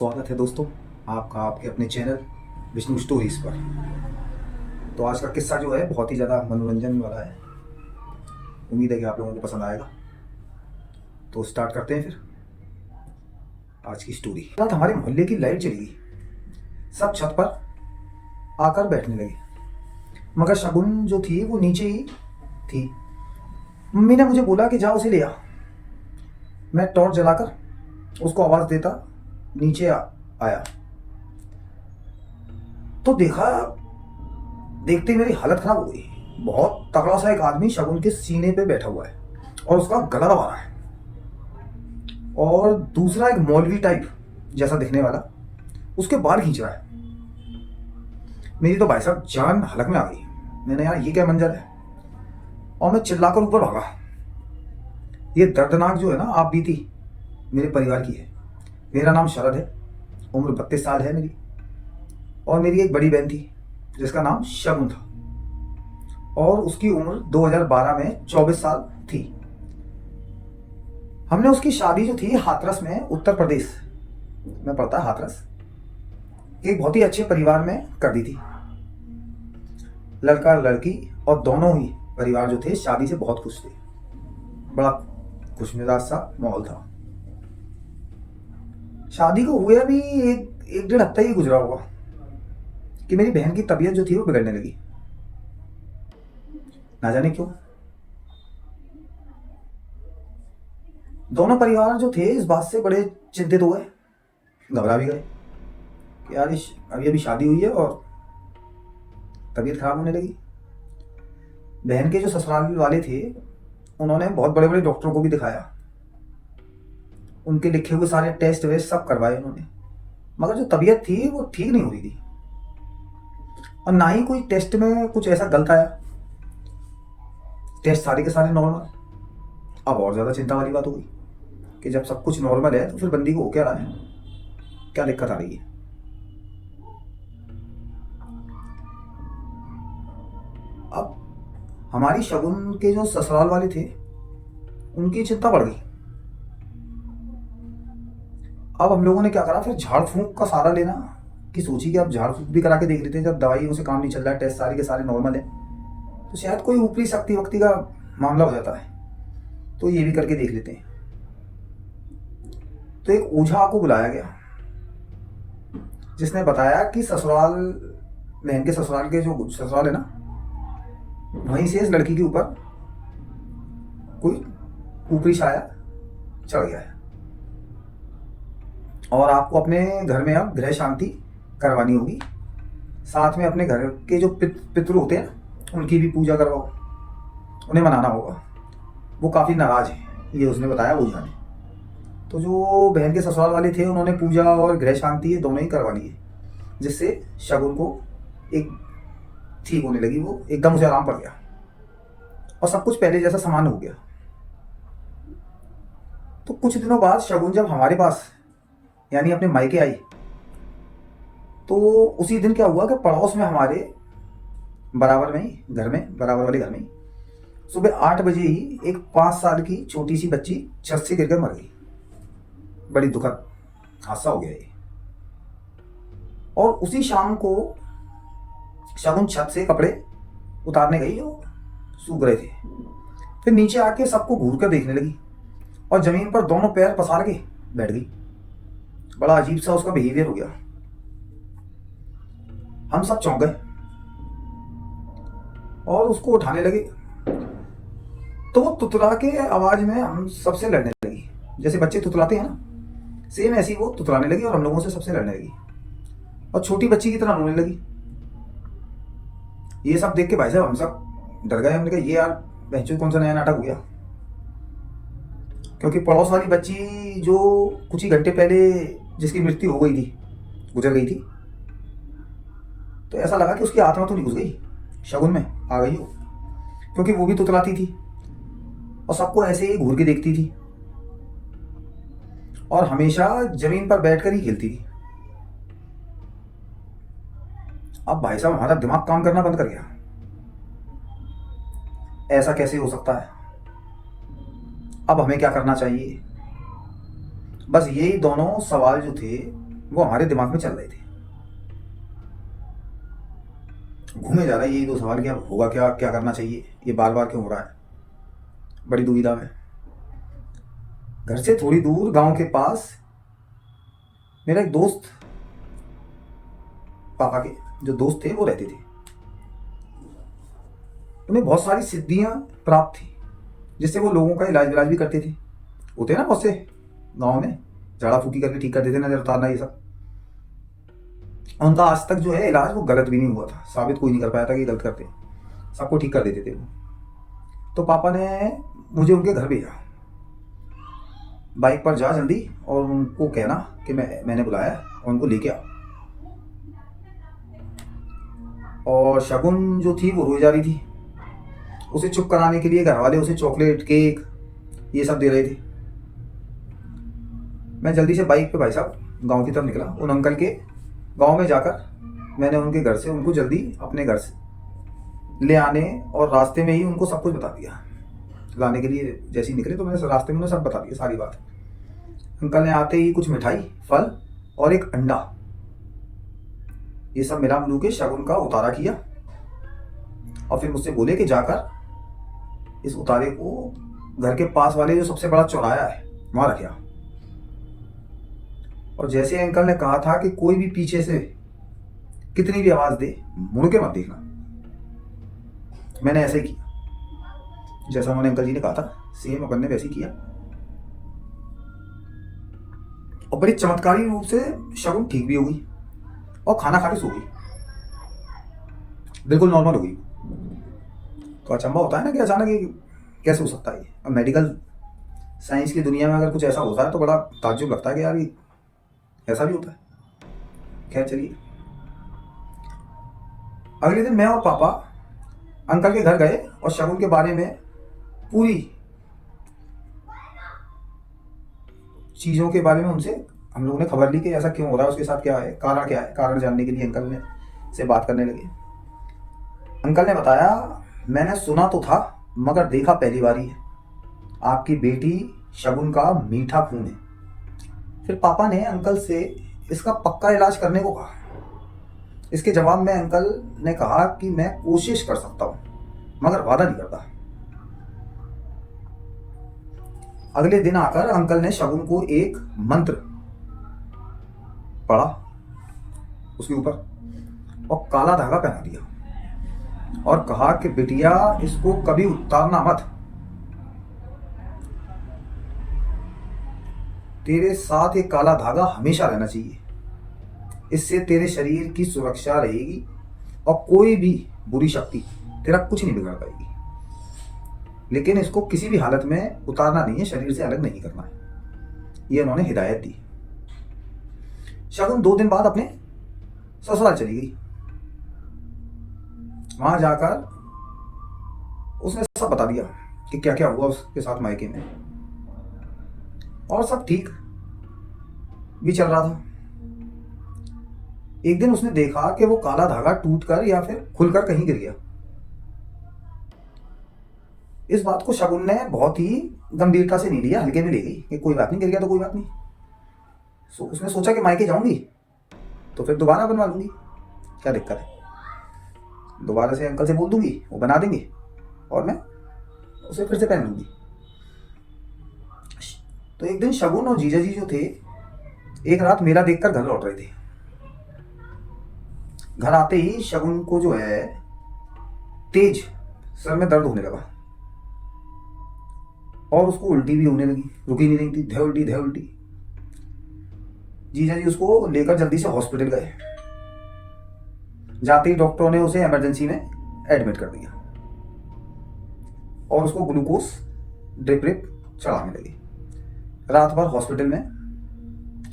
स्वागत है दोस्तों आपका आपके अपने चैनल विष्णु स्टोरीज पर। तो आज का किस्सा जो है बहुत ही ज़्यादा मनोरंजन वाला है। उम्मीद है कि आप लोगों को पसंद आएगा। तो स्टार्ट करते हैं फिर आज की स्टोरी। रात हमारे मोहल्ले की लाइट चली गई, सब छत पर आकर बैठने लगे, मगर शगुन जो थी वो नीचे ही थी। मम्मी ने मुझे बोला कि जाओ उसे ले आ। मैं टॉर्च जलाकर उसको आवाज़ देता नीचे आया तो देखते ही मेरी हालत खराब हो गई। बहुत तगड़ा सा एक आदमी शगुन के सीने पे बैठा हुआ है और उसका गला दबा रहा है, और दूसरा एक मौलवी टाइप जैसा दिखने वाला उसके बाल खींच रहा है। मेरी तो भाई साहब जान हलक में आ गई। मैंने यार ये क्या मंजर है, और मैं चिल्लाकर ऊपर भागा। ये दर्दनाक जो है ना आप बीती मेरे परिवार की है। मेरा नाम शरद है, उम्र 32 साल है मेरी, और मेरी एक बड़ी बहन थी जिसका नाम शगुन था, और उसकी उम्र 2012 में 24 साल थी। हमने उसकी शादी जो थी हाथरस में, उत्तर प्रदेश में पड़ता है हाथरस, एक बहुत ही अच्छे परिवार में कर दी थी। लड़का लड़की और दोनों ही परिवार जो थे शादी से बहुत खुश थे। बड़ा खुशमिजाज सा माहौल था। शादी को हुए अभी एक डेढ़ हफ्ता ही गुजरा होगा कि मेरी बहन की तबीयत जो थी वो बिगड़ने लगी। ना जाने क्यों। दोनों परिवार जो थे इस बात से बड़े चिंतित हो गए, घबरा भी गए कि यार अभी अभी शादी हुई है और तबीयत खराब होने लगी। बहन के जो ससुराल वाले थे उन्होंने बहुत बड़े बड़े डॉक्टरों को भी दिखाया, उनके लिखे हुए सारे टेस्ट वेस्ट सब करवाए उन्होंने, मगर जो तबीयत थी वो ठीक नहीं हो रही थी, और ना ही कोई टेस्ट में कुछ ऐसा गलत आया। टेस्ट सारे के सारे नॉर्मल। अब और ज़्यादा चिंता वाली बात हो गई कि जब सब कुछ नॉर्मल है तो फिर बंदी को हो क्या रहा है, क्या दिक्कत आ रही है। अब हमारी शगुन के जो ससुराल वाले थे उनकी चिंता बढ़ गई। अब हम लोगों ने क्या करा, फिर झाड़ फूंक का सहारा लेना कि सोची कि अब झाड़ फूंक भी करा के देख लेते हैं। जब दवाइयों से काम नहीं चल रहा है, टेस्ट सारे के सारे नॉर्मल है, तो शायद कोई ऊपरी शक्ति वक्ति का मामला हो जाता है, तो ये भी करके देख लेते हैं। तो एक ओझा को बुलाया गया जिसने बताया कि ससुराल, बहन के ससुराल के जो ससुराल है ना, वहीं से इस लड़की के ऊपर कोई ऊपरी छाया चढ़ गया है, और आपको अपने घर में अब गृह शांति करवानी होगी। साथ में अपने घर के जो पितृ होते हैं उनकी भी पूजा करवाओ, उन्हें मनाना होगा। वो काफ़ी नाराज़ है, ये उसने बताया ओझा ने। तो जो बहन के ससुराल वाले थे उन्होंने पूजा और गृह शांति ये दोनों ही करवानी है, जिससे शगुन को एक ठीक होने लगी। वो एकदम उसे आराम पड़ गया और सब कुछ पहले जैसा सामान्य हो गया। तो कुछ दिनों बाद शगुन जब हमारे पास यानी अपने मायके आई, तो उसी दिन क्या हुआ कि पड़ोस में हमारे बराबर में ही घर में, बराबर वाले घर में ही सुबह 8 बजे ही एक 5 साल की छोटी सी बच्ची छत से गिरकर मर गई। बड़ी दुखद हादसा हो गया ये। और उसी शाम को शगुन छत से कपड़े उतारने गई जो सूख रहे थे, फिर नीचे आके सबको घूर कर देखने लगी और जमीन पर दोनों पैर पसार के बैठ गई। बड़ा अजीब सा उसका बिहेवियर हो गया। हम सब चौंक गए और उसको उठाने लगे, तो वो तुतला के आवाज में हम सबसे लड़ने लगी, जैसे बच्चे तुतलाते हैं ना, सेम ऐसी वो तुतलाने लगी और हम लोगों से सबसे लड़ने लगी और छोटी बच्ची की तरह रोने लगी। ये सब देख के भाई साहब हम सब डर गए। हमने कहा ये यार बहनचोद कौन सा नया नाटक हो गया, क्योंकि पड़ोस वाली बच्ची जो कुछ ही घंटे पहले जिसकी मृत्यु हो गई थी, गुजर गई थी, तो ऐसा लगा कि उसकी आत्मा तो नहीं घुस गई, शगुन में आ गई हो, क्योंकि वो भी तुतलाती थी और सबको ऐसे ही घूर के देखती थी और हमेशा जमीन पर बैठकर ही खेलती थी। अब भाई साहब हमारा दिमाग काम करना बंद कर गया। ऐसा कैसे हो सकता है, अब हमें क्या करना चाहिए। बस यही दोनों सवाल जो थे वो हमारे दिमाग में चल रहे थे। घूमे जा रहा है यही दो सवाल, क्या होगा, क्या क्या करना चाहिए, ये बार बार क्यों हो रहा है। बड़ी दुविधा में। घर से थोड़ी दूर गांव के पास मेरा एक दोस्त, पापा के जो दोस्त थे वो रहते थे। उन्हें बहुत सारी सिद्धियां प्राप्त थी, जिससे वो लोगों का इलाज विलाज भी करते थे। होते ना बहुत से गाँव में, झाड़ा फूकी करके ठीक कर देते, नजर उतारना, ये सब। उनका आज तक जो है इलाज वो गलत भी नहीं हुआ था, साबित कोई नहीं कर पाया था कि गलत करते, सबको ठीक कर देते थे वो। तो पापा ने मुझे उनके घर भेजा, बाइक पर जा जल्दी और उनको कहना कि मैंने बुलाया और उनको लेके आओ। और शगुन जो थी वो रोई जा रही थी। उसे चुप कराने के लिए घर वाले उसे चॉकलेट, केक, ये सब दे रहे थे। मैं जल्दी से बाइक पे भाई साहब गांव की तरफ निकला। उन अंकल के गांव में जाकर मैंने उनके घर से उनको जल्दी अपने घर से ले आने, और रास्ते में ही उनको सब कुछ बता दिया। लाने के लिए जैसे ही निकले तो मैंने रास्ते में उन्हें सब बता दिया, सारी बात। अंकल ने आते ही कुछ मिठाई, फल और एक अंडा, ये सब मिला मिलू के शगुन का उतारा किया। और फिर मुझसे बोले कि जाकर इस उतारे को घर के पास वाले जो सबसे बड़ा चौराहा है वहां रख आ। और जैसे अंकल ने कहा था कि कोई भी पीछे से कितनी भी आवाज दे, मुड़ के मत देखना, मैंने ऐसे ही किया जैसा उन्होंने अंकल जी ने कहा था, सेम अपन ने वैसे ही किया। और बड़ी चमत्कारी रूप से शगुन ठीक भी हो गई और खाना खा के सो गई, बिल्कुल नॉर्मल हो गई। तो अचंभा होता है ना कि अचानक ये कैसे हो सकता है। अब मेडिकल साइंस की दुनिया में अगर कुछ ऐसा होता है तो बड़ा ताज्जुब लगता है कि यार ये ऐसा भी होता है। खैर चलिए, अगले दिन मैं और पापा अंकल के घर गए और शगुन के बारे में पूरी चीजों के बारे में उनसे हम लोगों ने खबर ली कि ऐसा क्यों हो रहा है, उसके साथ क्या है, क्या है, कारण जानने के लिए अंकल ने से बात करने लगे। अंकल ने बताया, मैंने सुना तो था मगर देखा पहली बार ही है, आपकी बेटी शगुन का मीठा खून है। फिर पापा ने अंकल से इसका पक्का इलाज करने को कहा। इसके जवाब में अंकल ने कहा कि मैं कोशिश कर सकता हूं मगर वादा नहीं करता। अगले दिन आकर अंकल ने शगुन को एक मंत्र पढ़ा उसके ऊपर और काला धागा पहना दिया और कहा कि बिटिया इसको कभी उतारना मत, तेरे साथ एक काला धागा हमेशा रहना चाहिए, इससे तेरे शरीर की सुरक्षा रहेगी और कोई भी बुरी शक्ति तेरा कुछ नहीं बिगाड़ पाएगी। लेकिन इसको किसी भी हालत में उतारना नहीं है, शरीर से अलग नहीं करना है, ये उन्होंने हिदायत दी। शगुन 2 दिन बाद अपने ससुराल चली गई। वहां जाकर उसने सब बता दिया कि क्या क्या हुआ उसके साथ मायके में, और सब ठीक भी चल रहा था। एक दिन उसने देखा कि वो काला धागा टूटकर या फिर खुलकर कहीं गिर गया। इस बात को शगुन ने बहुत ही गंभीरता से नहीं लिया, हल्के में ले गई कि कोई बात नहीं, गिर गया तो कोई बात नहीं। उसने सोचा कि मायके जाऊंगी तो फिर दोबारा बनवा लूंगी, क्या दिक्कत है, दोबारा से अंकल से बोल दूंगी, वो बना देंगे और मैं उसे फिर से पहन लूंगी। तो एक दिन शगुन और जीजा जी जो थे एक रात मेला देखकर घर लौट रहे थे। घर आते ही शगुन को जो है तेज सर में दर्द होने लगा और उसको उल्टी भी होने लगी, रुकी नहीं रही थी, धे उल्टी। जीजा जी उसको लेकर जल्दी से हॉस्पिटल गए। जाते ही डॉक्टरों ने उसे इमरजेंसी में एडमिट कर दिया और उसको ग्लूकोज ड्रिप चढ़ाने लगे। रात भर हॉस्पिटल में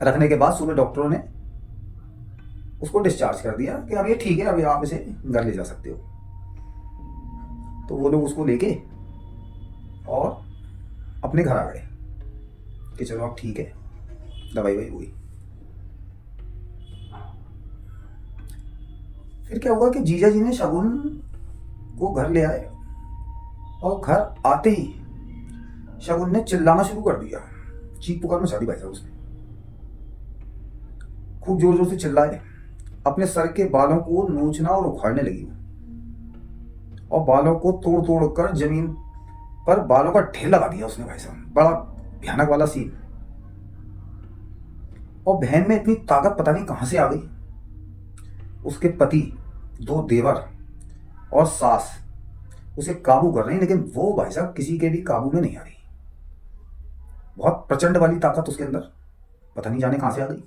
रखने के बाद सुबह डॉक्टरों ने उसको डिस्चार्ज कर दिया कि अब ये ठीक है, अभी आप इसे घर ले जा सकते हो। तो वो लोग उसको लेके और अपने घर आ गए कि चलो अब ठीक है, दवाई वही हुई। फिर क्या हुआ कि जीजा जी ने शगुन को घर ले आए और घर आते ही शगुन ने चिल्लाना शुरू कर दिया, चीख पुकार मचा दी भाई साहब उसने। खूब जोर जोर से चिल्लाए, अपने सर के बालों को नोचना और उखाड़ने लगी और बालों को तोड़ तोड़ कर जमीन पर बालों का ढेर लगा दिया उसने। भाई साहब, बड़ा भयानक वाला सीन। और बहन में इतनी ताकत पता नहीं कहां से आ गई। उसके पति, दो देवर और सास उसे काबू कर रही, लेकिन वो भाई साहब किसी के भी काबू में नहीं आ रही। बहुत प्रचंड वाली ताकत उसके अंदर, पता नहीं जाने कहां से आ गई।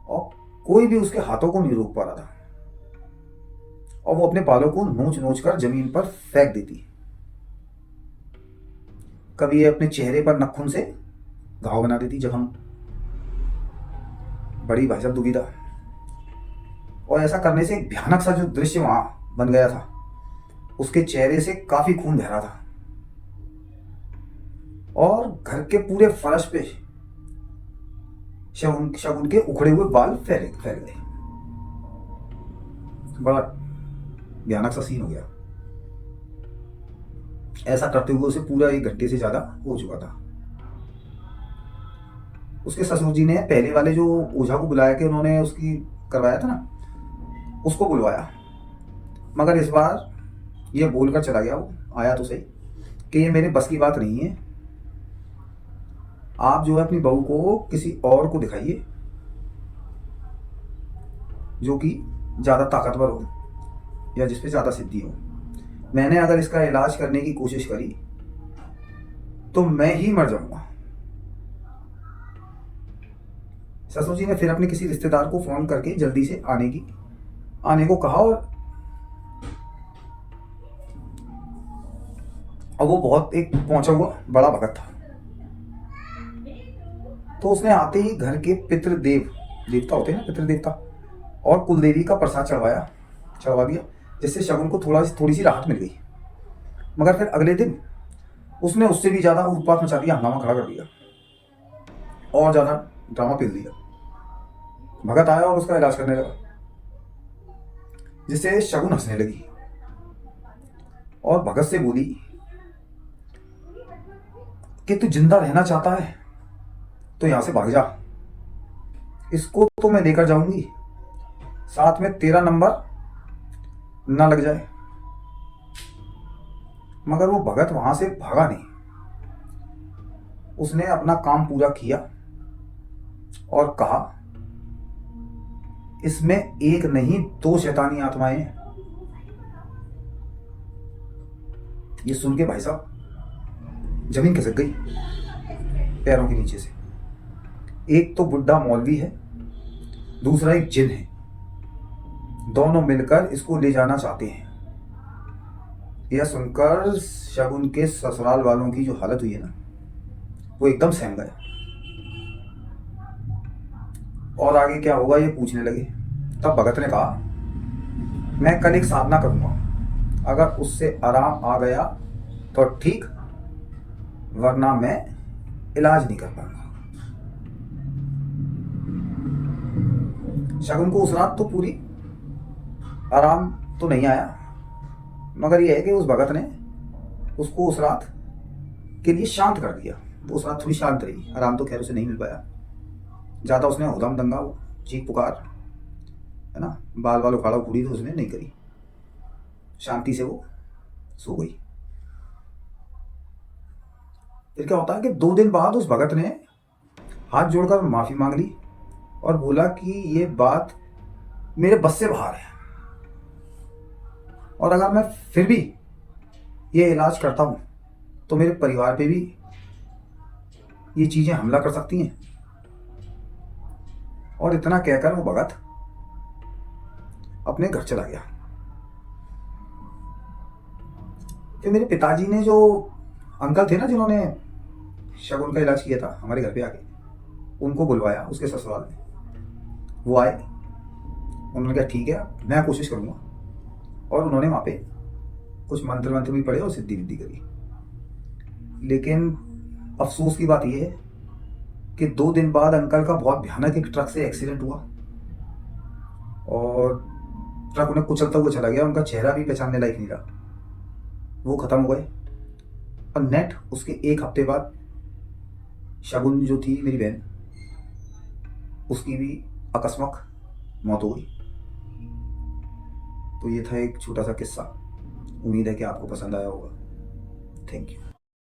और कोई भी उसके हाथों को नहीं रोक पा रहा था और वो अपने बालों को नोच नोच कर जमीन पर फेंक देती। कभी ये अपने चेहरे पर नखून से घाव बना देती जख्म। बड़ी भाई साहब दुविधा। और ऐसा करने से एक भयानक सा जो दृश्य वहां बन गया था, उसके चेहरे से काफी खून बह रहा था और घर के पूरे फर्श पे शगुन के उखड़े हुए बाल फैल गए। बड़ा भयानक सा सीन हो गया। ऐसा करते हुए उसे पूरा 1 घंटे से ज्यादा हो चुका था। उसके ससुर जी ने पहले वाले जो ओझा को बुलाया कि उन्होंने उसकी करवाया था ना, उसको बुलवाया, मगर इस बार ये बोलकर चला गया, वो आया तो सही, कि ये मेरे बस की बात नहीं है। आप जो है अपनी बहू को किसी और को दिखाइए जो कि ज्यादा ताकतवर हो या जिसपे ज्यादा सिद्धि हो। मैंने अगर इसका इलाज करने की कोशिश करी तो मैं ही मर जाऊंगा। ससुर जी ने फिर अपने किसी रिश्तेदार को फोन करके जल्दी से आने को कहा। और वो बहुत एक पहुंचा हुआ बड़ा भगत था, तो उसने आते ही घर के देवता होते हैं ना, पितृदेवता और कुलदेवी का प्रसाद चढ़वा दिया, जिससे शगुन को थोड़ी सी राहत मिल गई। मगर फिर अगले दिन उसने उससे भी ज्यादा उत्पात मचा दिया, हंगामा खड़ा कर दिया और ज्यादा ड्रामा पेल दिया। भगत आया और उसका इलाज करने लगा, जिससे शगुन हंसने लगी और भगत से बोली कि तू जिंदा रहना चाहता है तो यहां से भाग जा, इसको तो मैं लेकर जाऊंगी, साथ में तेरा नंबर ना लग जाए। मगर वो भगत वहां से भागा नहीं। उसने अपना काम पूरा किया और कहा, इसमें एक नहीं 2 शैतानी आत्माएं हैं। ये सुन के भाई साहब जमीन खिसक गई पैरों के नीचे से। एक तो बुढ़ा मौलवी है, दूसरा एक जिन है, दोनों मिलकर इसको ले जाना चाहते हैं। यह सुनकर शगुन के ससुराल वालों की जो हालत हुई है ना, वो एकदम सहम गए और आगे क्या होगा ये पूछने लगे। तब भगत ने कहा, मैं कल एक साधना करूंगा, अगर उससे आराम आ गया तो ठीक, वरना मैं इलाज नहीं कर पाऊंगा। शगुन को उस रात तो पूरी आराम तो नहीं आया, मगर यह है कि उस भगत ने उसको उस रात के लिए शांत कर दिया। वो उस रात थोड़ी शांत रही। आराम तो खैर उसे नहीं मिल पाया ज्यादा। उसने हुदम दंगा, चीख पुकार, है ना, बाल उखाड़ा उखूड़ी तो उसने नहीं करी। शांति से वो सो गई। फिर क्या होता है कि 2 दिन बाद उस भगत ने हाथ जोड़कर माफी मांग ली और बोला कि ये बात मेरे बस से बाहर है और अगर मैं फिर भी ये इलाज करता हूं तो मेरे परिवार पे भी ये चीजें हमला कर सकती हैं। और इतना कहकर वो भगत अपने घर चला गया। फिर मेरे पिताजी ने, जो अंकल थे ना जिन्होंने शगुन का इलाज किया था हमारे घर पे आके, उनको बुलवाया उसके ससुराल में। वो आए, उन्होंने कहा ठीक है मैं कोशिश करूंगा, और उन्होंने वहां पे कुछ मंत्र भी पढ़े और सिद्धि विद्धि करी। लेकिन अफसोस की बात यह है कि 2 दिन बाद अंकल का बहुत भयानक एक ट्रक से एक्सीडेंट हुआ और ट्रक उन्हें कुचलता हुआ चला गया। उनका चेहरा भी पहचानने लायक नहीं रहा, वो खत्म हो गए। और नेट उसके 1 हफ्ते बाद शगुन जो थी मेरी बहन, उसकी भी आकस्मक मौत हो गई। तो ये था एक छोटा सा किस्सा। उम्मीद है कि आपको पसंद आया होगा। Thank you.